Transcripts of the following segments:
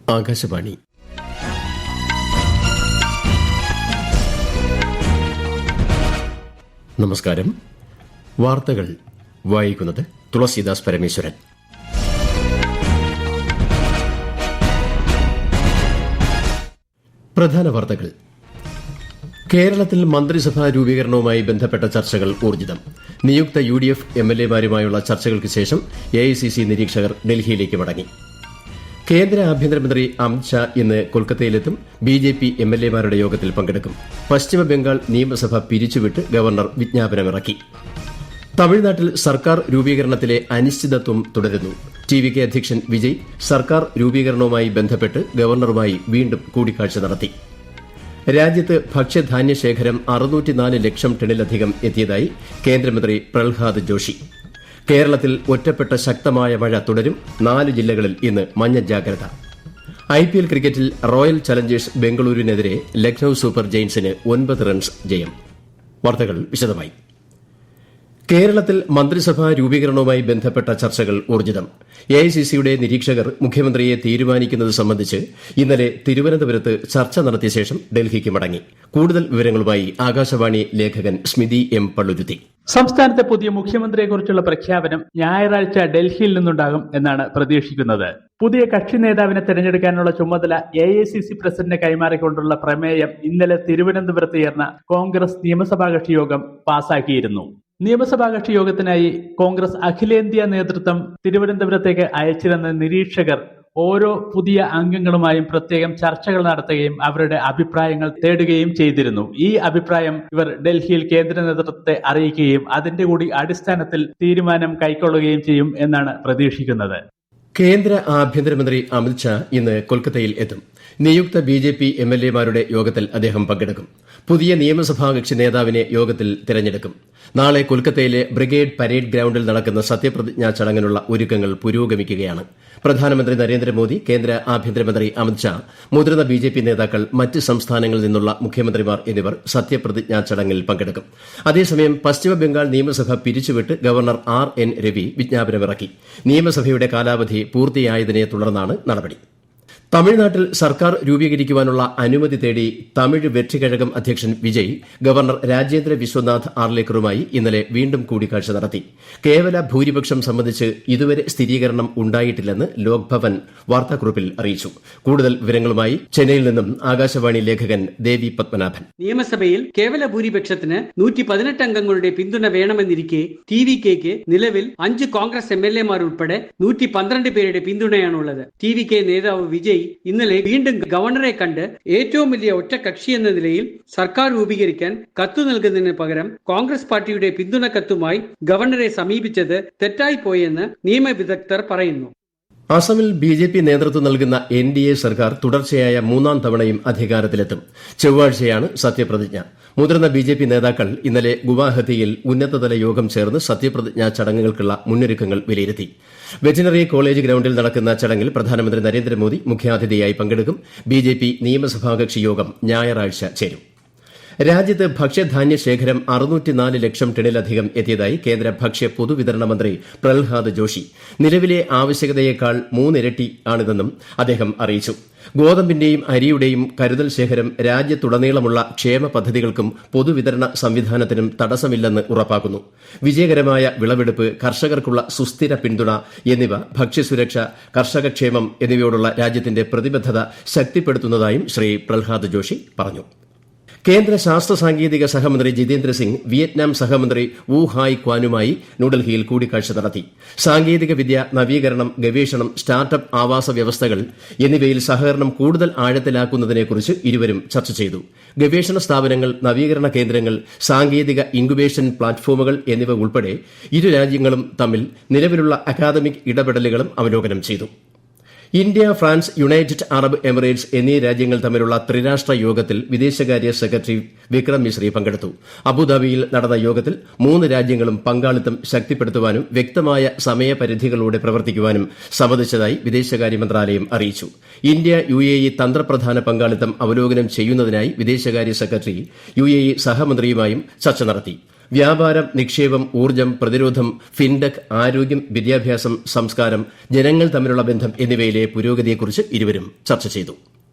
ആകാശവാണി. നമസ്കാരം. വാർത്തകൾ വായിക്കുന്നത് തുളസീദാസ് പരമേശ്വരൻ. പ്രധാന വാർത്തകൾ. കേരളത്തിൽ മന്ത്രിസഭാ രൂപീകരണവുമായി ബന്ധപ്പെട്ട ചർച്ചകൾ ഊർജിതം. നിയുക്ത UDF MLA-മാരുമായുള്ള ചർച്ചകൾക്ക് ശേഷം AICC നിരീക്ഷകർ ഡൽഹിയിലേക്ക് മടങ്ങി. കേന്ദ്ര ആഭ്യന്തരമന്ത്രി അമിത് ഷാ ഇന്ന് കൊൽക്കത്തയിലെത്തും. BJP MLA-മാരുടെ യോഗത്തിൽ പങ്കെടുക്കും. പശ്ചിമബംഗാൾ നിയമസഭ പിരിച്ചുവിട്ട് ഗവർണർ വിജ്ഞാപനമിറക്കി. തമിഴ്നാട്ടിൽ സർക്കാർ രൂപീകരണത്തിലെ അനിശ്ചിതത്വം തുടരുന്നു. TVK അധ്യക്ഷൻ വിജയ് സർക്കാർ രൂപീകരണവുമായി ബന്ധപ്പെട്ട് ഗവർണറുമായി വീണ്ടും കൂടിക്കാഴ്ച നടത്തി. രാജ്യത്ത് ഭക്ഷ്യധാന്യ ശേഖരം 604 ലക്ഷം ടണിലധികം എത്തിയതായി കേന്ദ്രമന്ത്രി പ്രഹ്ലാദ് ജോഷി. കേരളത്തിൽ ഒറ്റപ്പെട്ട ശക്തമായ മഴ തുടരും. 4 ജില്ലകളിൽ ഇന്ന് മഞ്ഞ ജാഗ്രത. IPL ക്രിക്കറ്റിൽ റോയൽ ചലഞ്ചേഴ്സ് ബംഗളൂരുവിനെതിരെ ലക്നൌ സൂപ്പർ ജയന്റ്സിന് 9 റൺസ് ജയം. വാർത്തകൾ വിശദമായി. കേരളത്തിൽ മന്ത്രിസഭാ രൂപീകരണവുമായി ബന്ധപ്പെട്ട ചർച്ചകൾ ഊർജിതം. AICCയുടെ നിരീക്ഷകർ മുഖ്യമന്ത്രിയെ തീരുമാനിക്കുന്നത് സംബന്ധിച്ച് ഇന്നലെ തിരുവനന്തപുരത്ത് ചർച്ച നടത്തിയ ശേഷം ഡൽഹിക്ക് മടങ്ങി. കൂടുതൽ വിവരങ്ങളുമായി ആകാശവാണി ലേഖകൻ സ്മിതി M. പള്ളുരുത്തി. സംസ്ഥാനത്തെ പുതിയ മുഖ്യമന്ത്രിയെക്കുറിച്ചുള്ള പ്രഖ്യാപനം ഞായറാഴ്ച ഡൽഹിയിൽ നിന്നുണ്ടാകും എന്നാണ് പ്രതീക്ഷിക്കുന്നത്. പുതിയ കക്ഷി നേതാവിനെ തെരഞ്ഞെടുക്കാനുള്ള ചുമതല AICC പ്രസിഡന്റിനെ കൈമാറിക്കൊണ്ടുള്ള പ്രമേയം ഇന്നലെ തിരുവനന്തപുരത്ത് ചേർന്ന കോൺഗ്രസ് നിയമസഭാ കക്ഷി യോഗം പാസാക്കിയിരുന്നു. നിയമസഭാ കക്ഷി യോഗത്തിനായി കോൺഗ്രസ് അഖിലേന്ത്യാ നേതൃത്വം തിരുവനന്തപുരത്തേക്ക് അയച്ചിരുന്ന നിരീക്ഷകർ ഓരോ പുതിയ അംഗങ്ങളുമായും പ്രത്യേകം ചർച്ചകൾ നടത്തുകയും അവരുടെ അഭിപ്രായങ്ങൾ തേടുകയും ചെയ്തിരുന്നു. ഈ അഭിപ്രായം ഇവർ ഡൽഹിയിൽ കേന്ദ്ര നേതൃത്വത്തെ അറിയിക്കുകയും അതിന്റെ കൂടി അടിസ്ഥാനത്തിൽ തീരുമാനം കൈക്കൊള്ളുകയും ചെയ്യും എന്നാണ് പ്രതീക്ഷിക്കുന്നത്. കേന്ദ്ര ആഭ്യന്തരമന്ത്രി അമിത് ഷാ ഇന്ന് കൊൽക്കത്തയിൽ എത്തും. നിയുക്ത BJP MLA-മാരുടെ യോഗത്തിൽ അദ്ദേഹം പങ്കെടുക്കും. പുതിയ നിയമസഭാ കക്ഷി നേതാവിനെ യോഗത്തിൽ തെരഞ്ഞെടുക്കും. നാളെ കൊൽക്കത്തയിലെ ബ്രിഗേഡ് പരേഡ് ഗ്രൌണ്ടിൽ നടക്കുന്ന സത്യപ്രതിജ്ഞാ ചടങ്ങിനുള്ള ഒരുക്കങ്ങൾ പുരോഗമിക്കുകയാണ്. പ്രധാനമന്ത്രി നരേന്ദ്രമോദി, കേന്ദ്ര ആഭ്യന്തരമന്ത്രി അമിത് ഷാ, മുതിർന്ന BJP നേതാക്കൾ, മറ്റ് സംസ്ഥാനങ്ങളിൽ നിന്നുള്ള മുഖ്യമന്ത്രിമാർ എന്നിവർ സത്യപ്രതിജ്ഞാ ചടങ്ങിൽ പങ്കെടുക്കും. അതേസമയം പശ്ചിമബംഗാൾ നിയമസഭ പിരിച്ചുവിട്ട് ഗവർണർ RN രവി വിജ്ഞാപനമിറക്കി. നിയമസഭയുടെ കാലാവധി പൂർത്തിയായതിനെ തുടർന്നാണ് നടപടി. തമിഴ്നാട്ടിൽ സർക്കാർ രൂപീകരിക്കുവാനുള്ള അനുമതി തേടി തമിഴ് വെற்றிക്കഴകം അധ്യക്ഷൻ വിജയ് ഗവർണർ രാജേന്ദ്ര വിശ്വനാഥ് ആർലേക്കറുമായി ഇന്നലെ വീണ്ടും കൂടിക്കാഴ്ച നടത്തി. കേവല ഭൂരിപക്ഷം സംബന്ധിച്ച് ഇതുവരെ സ്ഥിരീകരണം ഉണ്ടായിട്ടില്ലെന്ന് ലോക്ഭവൻ വാർത്താക്കുറിപ്പിൽ അറിയിച്ചു. കൂടുതൽ വിവരങ്ങളുമായി ചെന്നൈയിൽ നിന്നും ആകാശവാണി ലേഖകൻ ദേവി പത്മനാഭൻ. നിയമസഭയിൽ കേവല ഭൂരിപക്ഷത്തിന് 118 അംഗങ്ങളുടെ പിന്തുണ വേണമെന്നിരിക്കെ TVKക്ക് നിലവിൽ 5 കോൺഗ്രസ് MLA-മാർ ഉൾപ്പെടെ 112 പേരുടെ പിന്തുണയാണുള്ളത്. TVK നേതാവ് വിജയ് ഇന്നലെ വീണ്ടും ഗവർണറെ കണ്ട് ഏറ്റവും വലിയ ഒറ്റകക്ഷി എന്ന നിലയിൽ സർക്കാർ രൂപീകരിക്കാൻ കത്തു നൽകുന്നതിന് പകരം കോൺഗ്രസ് പാർട്ടിയുടെ പിന്തുണ കത്തുമായി ഗവർണറെ സമീപിച്ചത് തെറ്റായിപ്പോയെന്ന് നിയമവിദഗ്ധർ പറയുന്നു. അസമിൽ BJP നേതൃത്വം നൽകുന്ന NDA സർക്കാർ തുടർച്ചയായ 3ാം തവണയും അധികാരത്തിലെത്തും. ചൊവ്വാഴ്ചയാണ് സത്യപ്രതിജ്ഞ. മുതിർന്ന BJP നേതാക്കൾ ഇന്നലെ ഗുവാഹത്തിയിൽ ഉന്നതതല യോഗം ചേർന്ന് സത്യപ്രതിജ്ഞാ ചടങ്ങുകൾക്കുള്ള മുന്നൊരുക്കങ്ങൾ വിലയിരുത്തി. വെറ്റിനറി കോളേജ് ഗ്രൌണ്ടിൽ നടക്കുന്ന ചടങ്ങിൽ പ്രധാനമന്ത്രി നരേന്ദ്രമോദി മുഖ്യാതിഥിയായി പങ്കെടുക്കും. BJP നിയമസഭാ കക്ഷി യോഗം ഞായറാഴ്ച ചേരും. രാജ്യത്ത് ഭക്ഷ്യധാന്യ ശേഖരം 604 ലക്ഷം ടണിലധികം എത്തിയതായി കേന്ദ്ര ഭക്ഷ്യ പൊതുവിതരണ മന്ത്രി പ്രഹ്ലാദ് ജോഷി. നിലവിലെ ആവശ്യകതയേക്കാൾ 3 ഇരട്ടിയാണിതെന്നും അദ്ദേഹം അറിയിച്ചു. ഗോതമ്പിന്റെയും അരിയുടെയും കരുതൽ ശേഖരം രാജ്യത്തുടനീളമുള്ള ക്ഷേമ പദ്ധതികൾക്കും പൊതുവിതരണ സംവിധാനത്തിനും തടസ്സമില്ലെന്ന് ഉറപ്പാക്കുന്നു. വിജയകരമായ വിളവെടുപ്പ്, കർഷകർക്കുള്ള സുസ്ഥിര പിന്തുണ എന്നിവ ഭക്ഷ്യസുരക്ഷ, കർഷകക്ഷേമം എന്നിവയോടുള്ള രാജ്യത്തിന്റെ പ്രതിബദ്ധത ശക്തിപ്പെടുത്തുന്നതായും ശ്രീ പ്രഹ്ലാദ് ജോഷി പറഞ്ഞു. കേന്ദ്ര ശാസ്ത്ര സാങ്കേതിക സഹമന്ത്രി ജിതേന്ദ്ര സിംഗ് വിയറ്റ്നാം സഹമന്ത്രി വു ഹായ് ക്വാനുമായി ന്യൂഡൽഹിയിൽ കൂടിക്കാഴ്ച നടത്തി. സാങ്കേതിക വിദ്യ, നവീകരണം, ഗവേഷണം, സ്റ്റാർട്ടപ്പ് ആവാസ വ്യവസ്ഥകൾ എന്നിവയിൽ സഹകരണം കൂടുതൽ ആഴത്തിലാക്കുന്നതിനെക്കുറിച്ച് ഇരുവരും ചർച്ച ചെയ്തു. ഗവേഷണ സ്ഥാപനങ്ങൾ, നവീകരണ കേന്ദ്രങ്ങൾ, സാങ്കേതിക ഇൻക്യുബേഷൻ പ്ലാറ്റ്ഫോമുകൾ എന്നിവ ഉൾപ്പെടെ ഇരു രാജ്യങ്ങളും തമ്മിൽ നിലവിലുള്ള അക്കാദമിക് ഇടപെടലുകളും അവലോകനം ചെയ്തു. India, France, United Arab Emirates എന്നീ രാജ്യങ്ങൾ തമ്മിലുള്ള ത്രിരാഷ്ട്ര യോഗത്തിൽ വിദേശകാര്യ സെക്രട്ടറി വിക്രം മിശ്രി പങ്കെടുത്തു. അബുദാബിയിൽ നടന്ന യോഗത്തിൽ 3 രാജ്യങ്ങളും പങ്കാളിത്തം ശക്തിപ്പെടുത്തുവാനും വ്യക്തമായ സമയപരിധികളോടെ പ്രവർത്തിക്കുവാനും സമ്മതിച്ചതായി വിദേശകാര്യ മന്ത്രാലയം അറിയിച്ചു. ഇന്ത്യ UAE തന്ത്രപ്രധാന പങ്കാളിത്തം അവലോകനം ചെയ്യുന്നതിനായി വിദേശകാര്യ സെക്രട്ടറി UAE സഹമന്ത്രിയുമായും ചർച്ച നടത്തി. വ്യാപാരം, നിക്ഷേപം, ഊർജ്ജം, പ്രതിരോധം, ഫിൻടെക്, ആരോഗ്യം, വിദ്യാഭ്യാസം, സംസ്കാരം, ജനങ്ങൾ തമ്മിലുള്ള ബന്ധം എന്നിവയിലെ പുരോഗതിയെക്കുറിച്ച് ഇരുവരും ചർച്ച ചെയ്തു.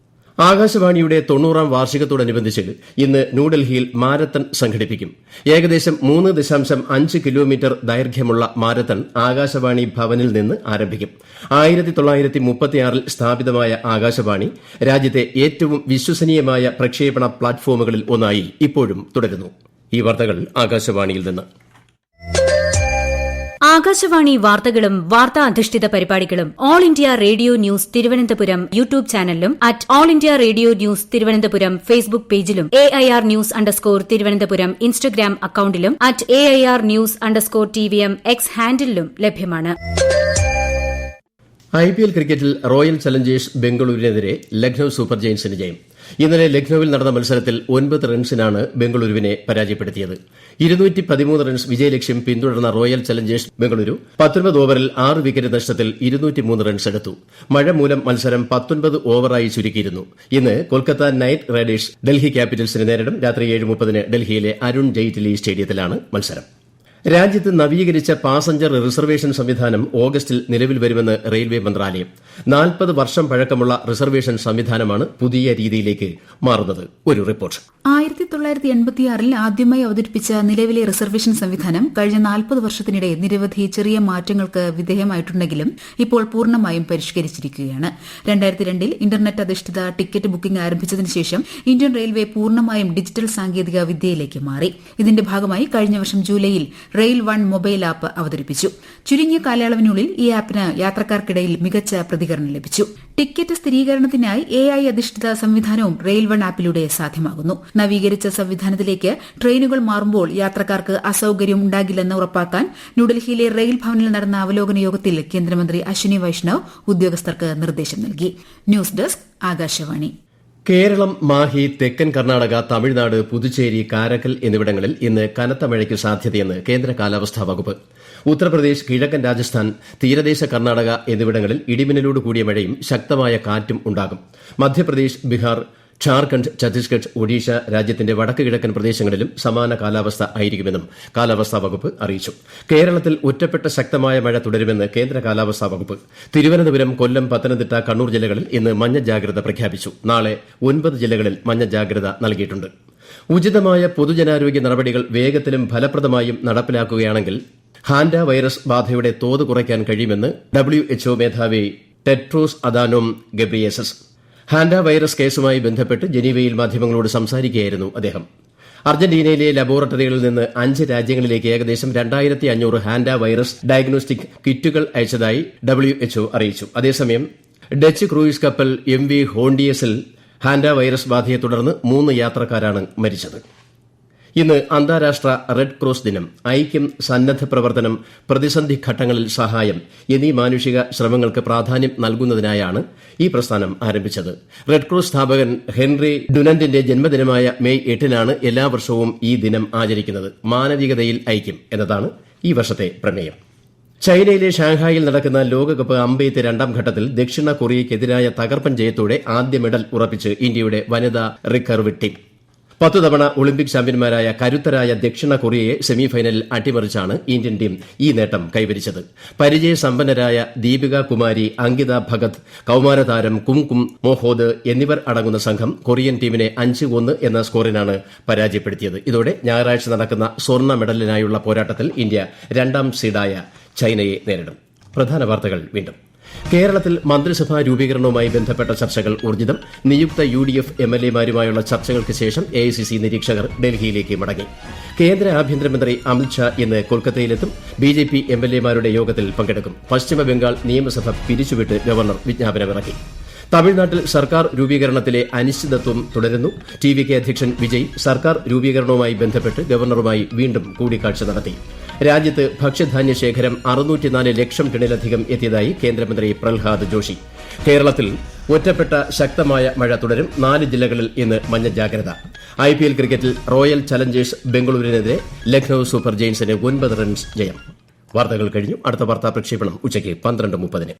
ആകാശവാണിയുടെ 90ാം വാർഷികത്തോടനുബന്ധിച്ച് ഇന്ന് ന്യൂഡൽഹിയിൽ മാരത്തൺ സംഘടിപ്പിക്കും. ഏകദേശം 3.5 കിലോമീറ്റർ ദൈർഘ്യമുള്ള മാരത്തൺ ആകാശവാണി ഭവനിൽ നിന്ന് ആരംഭിക്കും. 1936 സ്ഥാപിതമായ ആകാശവാണി രാജ്യത്തെ ഏറ്റവും വിശ്വസനീയമായ പ്രക്ഷേപണ പ്ലാറ്റ്ഫോമുകളിൽ ഒന്നായി ഇപ്പോഴും തുടരുന്നു. ഈ വാർത്തകൾ ആകാശവാണിയിൽ നിന്ന്. ആകാശവാണി വാർത്തകളും വാർത്താ അധിഷ്ഠിത പരിപാടികളും all India radio news Thiruvananthapuram YouTube ചാനലിലും at all India radio news Thiruvananthapuram Facebook പേജിലും AIR ന്യൂസ് _തിരുവനന്തപുരം ഇൻസ്റ്റഗ്രാം അക്കൌണ്ടിലും at AIR news _TVM X ഹാൻഡിലും ലഭ്യമാണ്. IPL ക്രിക്കറ്റിൽ റോയൽ ചലഞ്ചേഴ്സ് ബംഗളൂരുവിനെതിരെ ലക്നൌ സൂപ്പർ ജയന്റ്സിന് ജയം. ഇന്നലെ ലക്നൌവിൽ നടന്ന മത്സരത്തിൽ 9 റൺസിനാണ് ബംഗളൂരുവിനെ പരാജയപ്പെടുത്തിയത്. 213 റൺസ് വിജയലക്ഷ്യം പിന്തുടർന്ന റോയൽ ചലഞ്ചേഴ്സ് ബംഗളൂരു 19 ഓവറിൽ 6 വിക്കറ്റ് നഷ്ടത്തിൽ 203 റൺസ് എടുത്തു. മഴ മൂലം മത്സരം 19 ഓവറായി ചുരുക്കിയിരുന്നു. ഇന്ന് കൊൽക്കത്ത നൈറ്റ് റൈഡേഴ്സ് ഡൽഹി ക്യാപിറ്റൽസിനെ നേരിടും. രാത്രി 7:30 ഡൽഹിയിലെ അരുൺ ജെയ്റ്റ്ലി സ്റ്റേഡിയത്തിലാണ് മത്സരം. രാജ്യത്ത് നവീകരിച്ച പാസഞ്ചർ റിസർവേഷൻ സംവിധാനം ഓഗസ്റ്റിൽ നിലവിൽ വരുമെന്ന് റെയിൽവേ മന്ത്രാലയം. 40 വർഷം പഴക്കമുള്ള റിസർവേഷൻ സംവിധാനമാണ് പുതിയ രീതിയിലേക്ക് മാറുന്നത്. ഒരു റിപ്പോർട്ട്. 1986 ആദ്യമായി അവതരിപ്പിച്ച നിലവിലെ റിസർവേഷൻ സംവിധാനം കഴിഞ്ഞ 40 വർഷത്തിനിടെ നിരവധി ചെറിയ മാറ്റങ്ങൾക്ക് വിധേയമായിട്ടുണ്ടെങ്കിലും ഇപ്പോൾ പൂർണ്ണമായും പരിഷ്കരിച്ചിരിക്കുകയാണ്. 2002 ഇന്റർനെറ്റ് അധിഷ്ഠിത ടിക്കറ്റ് ബുക്കിംഗ് ആരംഭിച്ചതിനു ശേഷം ഇന്ത്യൻ റെയിൽവേ പൂർണ്ണമായും ഡിജിറ്റൽ സാങ്കേതിക വിദ്യയിലേക്ക് മാറി. ഇതിന്റെ ഭാഗമായി കഴിഞ്ഞ വർഷം ജൂലൈയിൽ റെയിൽ വൺ മൊബൈൽ ആപ്പ് അവതരിപ്പിച്ചു. ചുരുങ്ങിയ കാലയളവിനുള്ളിൽ ഈ ആപ്പിന് യാത്രക്കാർക്കിടയിൽ മികച്ച പ്രതികരണം ലഭിച്ചു. ടിക്കറ്റ് സ്ഥിരീകരണത്തിനായി AI അധിഷ്ഠിത സംവിധാനവും റെയിൽ വൺ ആപ്പിലൂടെ സാധ്യമാകുന്നു. നവീകരിച്ച സംവിധാനത്തിലേക്ക് ട്രെയിനുകൾ മാറുമ്പോൾ യാത്രക്കാർക്ക് അസൌകര്യം ഉണ്ടാകില്ലെന്ന് ഉറപ്പാക്കാൻ ന്യൂഡൽഹിയിലെ റെയിൽ ഭവനിൽ നടന്ന അവലോകന യോഗത്തിൽ കേന്ദ്രമന്ത്രി അശ്വിനി വൈഷ്ണവ് ഉദ്യോഗസ്ഥർക്ക് നിർദ്ദേശം നൽകി. News desk Akashvani. കേരളം, മാഹി, തെക്കൻ കർണാടക, തമിഴ്നാട്, പുതുച്ചേരി, കാരക്കൽ എന്നിവിടങ്ങളിൽ ഇന്ന് കനത്ത മഴയ്ക്ക് സാധ്യതയെന്ന് കേന്ദ്ര കാലാവസ്ഥാ വകുപ്പ്. ഉത്തർപ്രദേശ്, കിഴക്കൻ രാജസ്ഥാൻ, തീരദേശ കർണാടക എന്നിവിടങ്ങളിൽ ഇടിമിന്നലോട് കൂടിയ മഴയും ശക്തമായ കാറ്റും ഉണ്ടാകും. മധ്യപ്രദേശ്, ബീഹാർ, ഝാർഖണ്ഡ്, ഛത്തീസ്ഗഡ്, ഒഡീഷ രാജ്യത്തിന്റെ വടക്ക് കിഴക്കൻ പ്രദേശങ്ങളിലും സമാന കാലാവസ്ഥ ആയിരിക്കുമെന്നും കാലാവസ്ഥാ വകുപ്പ് അറിയിച്ചു. കേരളത്തിൽ ഒറ്റപ്പെട്ട ശക്തമായ മഴ തുടരുമെന്ന് കേന്ദ്ര കാലാവസ്ഥാ വകുപ്പ്. തിരുവനന്തപുരം, കൊല്ലം, പത്തനംതിട്ട, കണ്ണൂർ ജില്ലകളിൽ ഇന്ന് മഞ്ഞ ജാഗ്രത പ്രഖ്യാപിച്ചു. നാളെ 9 ജില്ലകളിൽ മഞ്ഞ ജാഗ്രത നൽകിയിട്ടുണ്ട്. ഉചിതമായ പൊതുജനാരോഗ്യ നടപടികൾ വേഗത്തിലും ഫലപ്രദമായും നടപ്പിലാക്കുകയാണെങ്കിൽ ഹാൻഡ വൈറസ് ബാധയുടെ തോത് കുറയ്ക്കാൻ കഴിയുമെന്ന് WHO മേധാവി Tedros Adhanom Ghebreyesus. Hanta virus കേസുമായി ബന്ധപ്പെട്ട് ജനീവയിൽ മാധ്യമങ്ങളോട് സംസാരിക്കുകയായിരുന്നു അദ്ദേഹം. അർജന്റീനയിലെ ലബോറട്ടറികളിൽ നിന്ന് 5 രാജ്യങ്ങളിലേക്ക് ഏകദേശം 2500 ഹാൻഡ വൈറസ് ഡയഗ്നോസ്റ്റിക് കിറ്റുകൾ അയച്ചതായി WHO അറിയിച്ചു. അതേസമയം ഡച്ച് ക്രൂയിസ് കപ്പൽ MV ഹോണ്ടിയസിൽ ഹാൻഡ വൈറസ് ബാധയെ തുടർന്ന് 3 യാത്രക്കാരാണ് മരിച്ചത്. ഇന്ന് അന്താരാഷ്ട്ര റെഡ് ക്രോസ് ദിനം. ഐക്യം, സന്നദ്ധ പ്രവർത്തനം, പ്രതിസന്ധി ഘട്ടങ്ങളിൽ സഹായം എന്നീ മാനുഷിക ശ്രമങ്ങൾക്ക് പ്രാധാന്യം നൽകുന്നതിനായാണ് ഈ പ്രസ്ഥാനം ആരംഭിച്ചത്. റെഡ് ക്രോസ് സ്ഥാപകൻ ഹെൻറി ഡുനന്റിന്റെ ജന്മദിനമായ മെയ് 8-നാണ് എല്ലാ വർഷവും ഈ ദിനം ആചരിക്കുന്നത്. മാനവികതയിൽ ഐക്യം എന്നതാണ് ഈ വർഷത്തെ പ്രമേയം. ചൈനയിലെ ഷാങ്ഹായിൽ നടക്കുന്ന ലോകകപ്പ് അമ്പെയ്ത്ത് 2ാം ഘട്ടത്തിൽ ദക്ഷിണ കൊറിയയ്ക്കെതിരായ തകർപ്പൻ ജയത്തോടെ ആദ്യ മെഡൽ ഉറപ്പിച്ച് ഇന്ത്യയുടെ വനിതാ റിക്കർവ് ടീം. 10 തവണ ഒളിമ്പിക് ചാമ്പ്യന്മാരായ കരുത്തരായ ദക്ഷിണ കൊറിയയെ സെമിഫൈനലിൽ അട്ടിമറിച്ചാണ് ഇന്ത്യൻ ടീം ഈ നേട്ടം കൈവരിച്ചത്. പരിചയസമ്പന്നരായ ദീപിക കുമാരി, അങ്കിത ഭഗത്, കൌമാരതാരം കുംകും മോഹോദ് എന്നിവർ അടങ്ങുന്ന സംഘം കൊറിയൻ ടീമിനെ 5-1 എന്ന സ്കോറിനാണ് പരാജയപ്പെടുത്തിയത്. ഇതോടെ ഞായറാഴ്ച നടക്കുന്ന സ്വർണ്ണ മെഡലിനായുള്ള പോരാട്ടത്തിൽ ഇന്ത്യ 2ാം സീഡായ ചൈനയെ നേരിടും. പ്രധാന വാർത്തകൾ വീണ്ടും. കേരളത്തിൽ മന്ത്രിസഭാ രൂപീകരണവുമായി ബന്ധപ്പെട്ട ചർച്ചകൾ ഊർജ്ജിതം. നിയുക്ത UDF MLA-മാരുമായുള്ള ചർച്ചകൾക്ക് ശേഷം AICC നിരീക്ഷകർ ഡൽഹിയിലേക്ക് മടങ്ങി. കേന്ദ്ര ആഭ്യന്തരമന്ത്രി അമിത്ഷാ ഇന്ന് കൊൽക്കത്തയിലെത്തും. BJP MLA-മാരുടെ യോഗത്തിൽ പങ്കെടുക്കും. പശ്ചിമബംഗാൾ നിയമസഭ പിരിച്ചുവിട്ട് ഗവർണർ വിജ്ഞാപനമിറക്കി. തമിഴ്നാട്ടിൽ സർക്കാർ രൂപീകരണത്തിലെ അനിശ്ചിതത്വം തുടരുന്നു. TVK അധ്യക്ഷൻ വിജയ് സർക്കാർ രൂപീകരണവുമായി ബന്ധപ്പെട്ട് ഗവർണറുമായി വീണ്ടും കൂടിക്കാഴ്ച നടത്തി. രാജ്യത്ത് ഭക്ഷ്യധാന്യ ശേഖരം 604 ലക്ഷം ടണ്ണിലധികം എത്തിയതായി കേന്ദ്രമന്ത്രി പ്രഹ്ലാദ് ജോഷി. കേരളത്തിൽ ഒറ്റപ്പെട്ട ശക്തമായ മഴ തുടരും. 4 ജില്ലകളിൽ ഇന്ന് മഞ്ഞ ജാഗ്രത. IPL ക്രിക്കറ്റിൽ റോയൽ ചലഞ്ചേഴ്സ് ബംഗളൂരുവിനെതിരെ ലക്നൌ സൂപ്പർ ജയന്റ്സിന് 9 റൺസ് ജയം. വാർത്തകൾ കഴിഞ്ഞു. അടുത്ത വാർത്താ പ്രക്ഷേപണം ഉച്ചയ്ക്ക് 12:30.